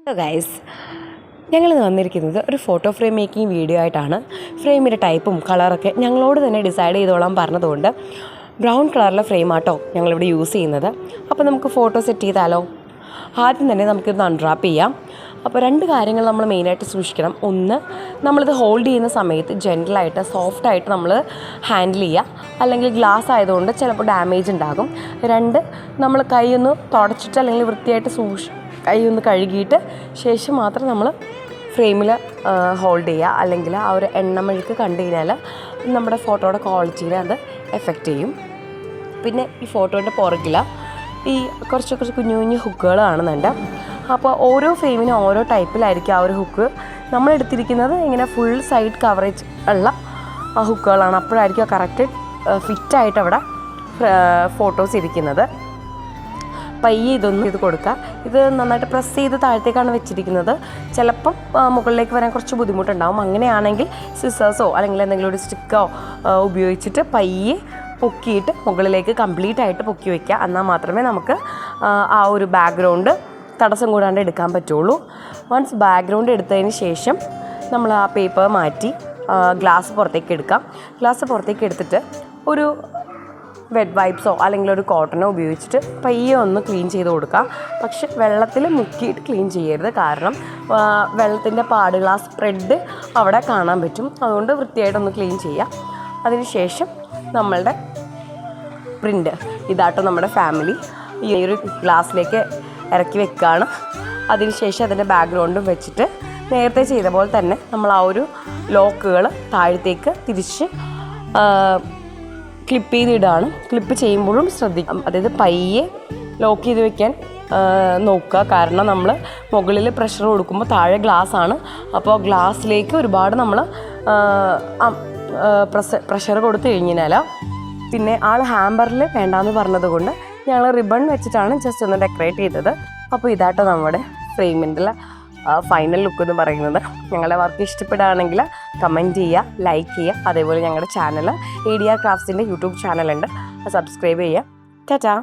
Hello guys, ഞങ്ങൾ വന്നിരിക്കുന്നത് ഒരു ഫോട്ടോ ഫ്രെയിം മേക്കിംഗ് വീഡിയോ ആയിട്ടാണ്. ഫ്രെയിമിൻ്റെ ടൈപ്പും കളറൊക്കെ ഞങ്ങളോട് തന്നെ ഡിസൈഡ് ചെയ്തോളാൻ പറഞ്ഞതുകൊണ്ട് ബ്രൗൺ കളറിലെ ഫ്രെയിം ആട്ടോ ഞങ്ങളിവിടെ യൂസ് ചെയ്യുന്നത്. അപ്പോൾ നമുക്ക് ഫോട്ടോ സെറ്റ് ചെയ്താലോ? ആദ്യം തന്നെ നമുക്കിത് അൺറാപ്പ് ചെയ്യാം. അപ്പോൾ രണ്ട് കാര്യങ്ങൾ നമ്മൾ മെയിനായിട്ട് സൂക്ഷിക്കണം. ഒന്ന്, നമ്മളിത് ഹോൾഡ് ചെയ്യുന്ന സമയത്ത് ജെൻറലായിട്ട് സോഫ്റ്റായിട്ട് നമ്മൾ ഹാൻഡിൽ ചെയ്യുക, അല്ലെങ്കിൽ ഗ്ലാസ് ആയതുകൊണ്ട് ചിലപ്പോൾ ഡാമേജ് ഉണ്ടാകും. രണ്ട്, നമ്മൾ കൈ ഒന്ന് തുടച്ചിട്ട് അല്ലെങ്കിൽ വൃത്തിയായിട്ട് കൈ ഒന്ന് കഴുകിയിട്ട് ശേഷം മാത്രം നമ്മൾ ഫ്രെയിമിൽ ഹോൾഡ് ചെയ്യുക. അല്ലെങ്കിൽ ആ ഒരു എണ്ണമെഴുക്ക് കണ്ടു കഴിഞ്ഞാൽ നമ്മുടെ ഫോട്ടോയുടെ ക്വാളിറ്റീനെ അത് എഫക്റ്റ് ചെയ്യും. പിന്നെ ഈ ഫോട്ടോൻ്റെ പുറകിൽ ഈ കുറച്ച് കുഞ്ഞു കുഞ്ഞു ഹുക്കുകൾ കാണുന്നുണ്ട്. അപ്പോൾ ഓരോ ഫ്രെയിമിനും ഓരോ ടൈപ്പിലായിരിക്കും ആ ഒരു ഹുക്ക്. നമ്മളെടുത്തിരിക്കുന്നത് ഇങ്ങനെ ഫുൾ സൈഡ് കവറേജ് ഉള്ള ഹുക്കുകളാണ്. അപ്പോഴായിരിക്കും കറക്റ്റ് ഫിറ്റായിട്ട് അവിടെ ഫോട്ടോസ് ഇരിക്കുന്നത്. പയ്യെ ഇത് കൊടുക്കുക. ഇത് നന്നായിട്ട് പ്രസ് ചെയ്ത് താഴത്തേക്കാണ് വെച്ചിരിക്കുന്നത്. ചിലപ്പം മുകളിലേക്ക് വരാൻ കുറച്ച് ബുദ്ധിമുട്ടുണ്ടാകും. അങ്ങനെയാണെങ്കിൽ സിസേഴ്സോ അല്ലെങ്കിൽ എന്തെങ്കിലും ഒരു സ്റ്റിക്കോ ഉപയോഗിച്ചിട്ട് പയ്യെ പൊക്കിയിട്ട് മുകളിലേക്ക് കംപ്ലീറ്റ് ആയിട്ട് പൊക്കി വയ്ക്കുക. എന്നാൽ മാത്രമേ നമുക്ക് ആ ഒരു ബാക്ക്ഗ്രൗണ്ട് തടസ്സം കൂടാണ്ട് എടുക്കാൻ പറ്റുള്ളൂ. വൺസ് ബാക്ക്ഗ്രൗണ്ട് എടുത്തതിന് ശേഷം നമ്മൾ ആ പേപ്പർ മാറ്റി ഗ്ലാസ് പുറത്തേക്ക് എടുക്കാം. ഗ്ലാസ് പുറത്തേക്ക് എടുത്തിട്ട് ഒരു വെറ്റ് വൈപ്സോ അല്ലെങ്കിൽ ഒരു കോട്ടനോ ഉപയോഗിച്ചിട്ട് പയ്യെ ഒന്ന് ക്ലീൻ ചെയ്ത് കൊടുക്കാം. പക്ഷെ വെള്ളത്തിൽ മുക്കിയിട്ട് ക്ലീൻ ചെയ്യരുത്. കാരണം വെള്ളത്തിൻ്റെ പാടുകൾ, ആ സ്പ്രെഡ് അവിടെ കാണാൻ പറ്റും. അതുകൊണ്ട് വൃത്തിയായിട്ടൊന്ന് ക്ലീൻ ചെയ്യാം. അതിനുശേഷം നമ്മളുടെ പ്രിൻ്റ് ഇതാട്ടോ നമ്മുടെ ഫാമിലി ഈ ഒരു ഗ്ലാസ്സിലേക്ക് ഇറക്കി വെക്കുകയാണ്. അതിനുശേഷം അതിൻ്റെ ബാക്ക്ഗ്രൗണ്ടും വെച്ചിട്ട് നേരത്തെ ചെയ്ത പോലെ തന്നെ നമ്മൾ ആ ഒരു ലോക്കുകൾ താഴത്തേക്ക് തിരിച്ച് ക്ലിപ്പ് ചെയ്തിടുകയാണ്. ക്ലിപ്പ് ചെയ്യുമ്പോഴും ശ്രദ്ധിക്കാം, അതായത് പയ്യെ ലോക്ക് ചെയ്ത് വെക്കാൻ നോക്കുക. കാരണം നമ്മൾ മുകളിൽ പ്രഷർ കൊടുക്കുമ്പോൾ താഴെ ഗ്ലാസ്സാണ്. അപ്പോൾ ഗ്ലാസ്സിലേക്ക് ഒരുപാട് നമ്മൾ പ്രഷർ കൊടുത്തു കഴിഞ്ഞാൽ പിന്നെ ആൾ ഹാമ്പറിൽ വേണ്ടാന്ന് പറഞ്ഞത് കൊണ്ട് ഞങ്ങൾ റിബൺ വെച്ചിട്ടാണ് ജസ്റ്റ് ഒന്ന് ഡെക്കറേറ്റ് ചെയ്തത്. അപ്പോൾ ഇതാട്ടോ നമ്മുടെ ഫ്രെയിമിൻ്റെ ഫൈനൽ ലുക്ക് എന്ന് പറയുന്നത്. ഞങ്ങളുടെ വർക്ക് ഇഷ്ടപ്പെടുകയാണെങ്കിൽ കമൻറ്റ് ചെയ്യുക, ലൈക്ക് ചെയ്യുക. അതേപോലെ ഞങ്ങളുടെ ചാനൽ ADR ക്രാഫ്റ്റ്സിൻ്റെ യൂട്യൂബ് ചാനലുണ്ട്, സബ്സ്ക്രൈബ് ചെയ്യുക. ടാറ്റാ.